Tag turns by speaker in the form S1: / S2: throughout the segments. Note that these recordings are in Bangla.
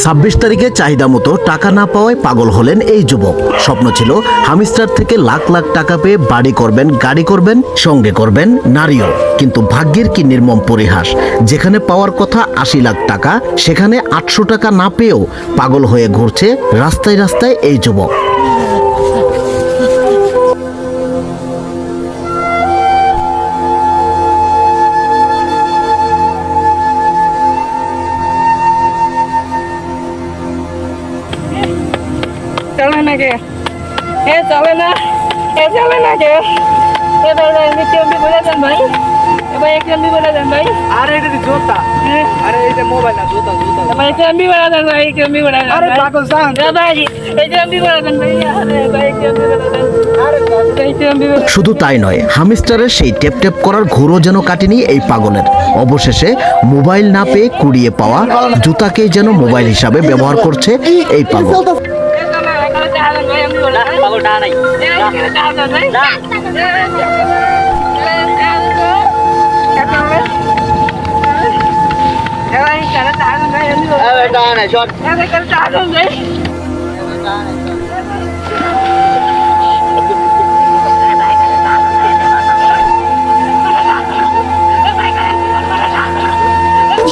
S1: 26 তারিখে চাহিদা মতো টাকা না পাওয়ায় পাগল হলেন এই যুবক। স্বপ্ন ছিল হামিস্টার থেকে লাখ লাখ টাকা পেয়ে বাড়ি করবেন, গাড়ি করবেন, সঙ্গে করবেন নারীও। কিন্তু ভাগ্যের কি নির্মম পরিহাস, যেখানে পাওয়ার কথা 80 লাখ টাকা, সেখানে 800 টাকা না পেয়েও পাগল হয়ে ঘুরছে রাস্তায় রাস্তায় এই যুবক।
S2: চলে না কে? এ চলে না, এ চলে না কে? এ ভাই ভাই আমি কেমনি বলে দেন ভাই, এ ভাই কেমনি বলে দেন ভাই।
S3: আরে এটা জোতা, আরে এটা মোবাইল না, জোতা জোতা।
S2: ভাই কেমনি বলে দেন ভাই, কেমনি বলে দেন।
S3: আরে পাগল জান,
S2: এ ভাই এই কেমনি বলে দেন ভাই, আরে ভাই কেমনি বলে দেন। আরে ভাই কেমনি বলে।
S1: শুধু তাই নয়, হামিস্টারের সেই টেপ টেপ করার ঘুরও যেন কাটেনি এই পাগলের। অবশেষে মোবাইল না পেয়ে কুড়িয়ে পাওয়া জুতাকেই যেন মোবাইল হিসাবে ব্যবহার করছে এই পাগল।
S3: পাগল ডা নাই। আরে ডা নাই শট।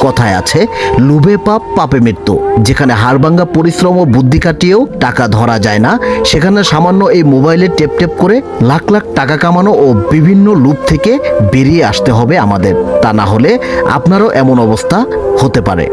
S1: কথায় আছে, লোভে পাপ, পাপে মৃত্যু। যেখানে হাড়ভাঙ্গা পরিশ্রম ও বুদ্ধি কাটিয়েও টাকা ধরা যায় না, সেখানে সামান্য এই মোবাইলে টেপ টেপ করে লাখ লাখ টাকা কামানো ও বিভিন্ন লুপ থেকে বেরিয়ে আসতে হবে আমাদের। তা না হলে আপনারও এমন অবস্থা হতে পারে।